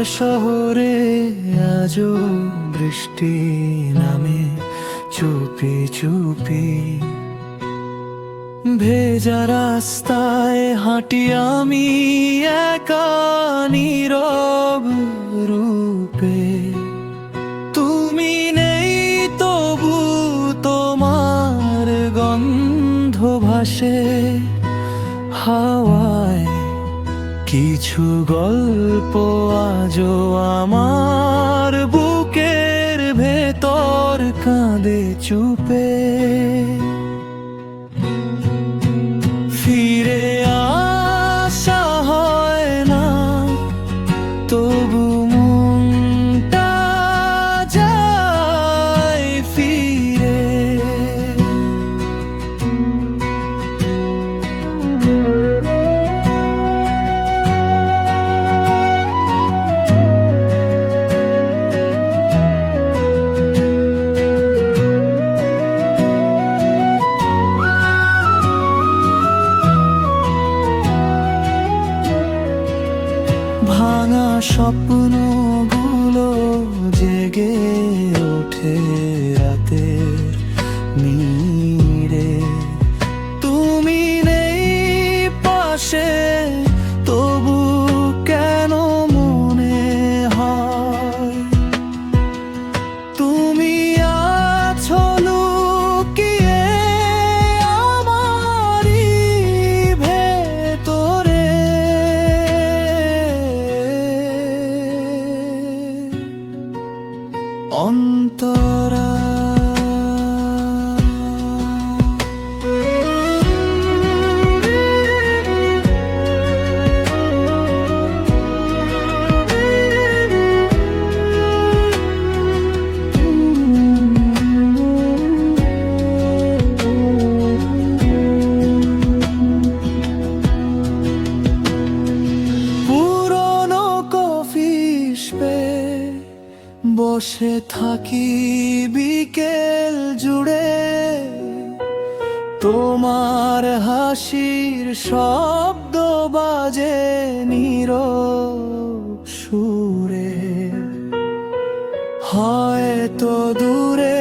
শহরে আজও বৃষ্টি নামে চুপি চুপি। ভেজা রাস্তায় হাঁটি আমি একা নীরব রূপে। তুমি নেই তবু তোমার গন্ধ ভাসে হাওয়ায়। কিছু গল্প আজও আমার বুকের ভেতর কাঁদে চুপে। ফিরে আসা হয় না তবু মনটা যায় ফিরে। ভাঙা স্বপ্নগুলো জেগে ওঠে রাতের নীড়ে। তুমি নেই পাশে তবু কেন মনে হয় তুমি আছো লুকিয়ে আমারই ভেতরে। অন্তরা পুরনো কফি শপে বসে থাকি বিকেল জুড়ে। তোমার হাসির শব্দ বাজে নীরব সুরে। হয়তো দূরে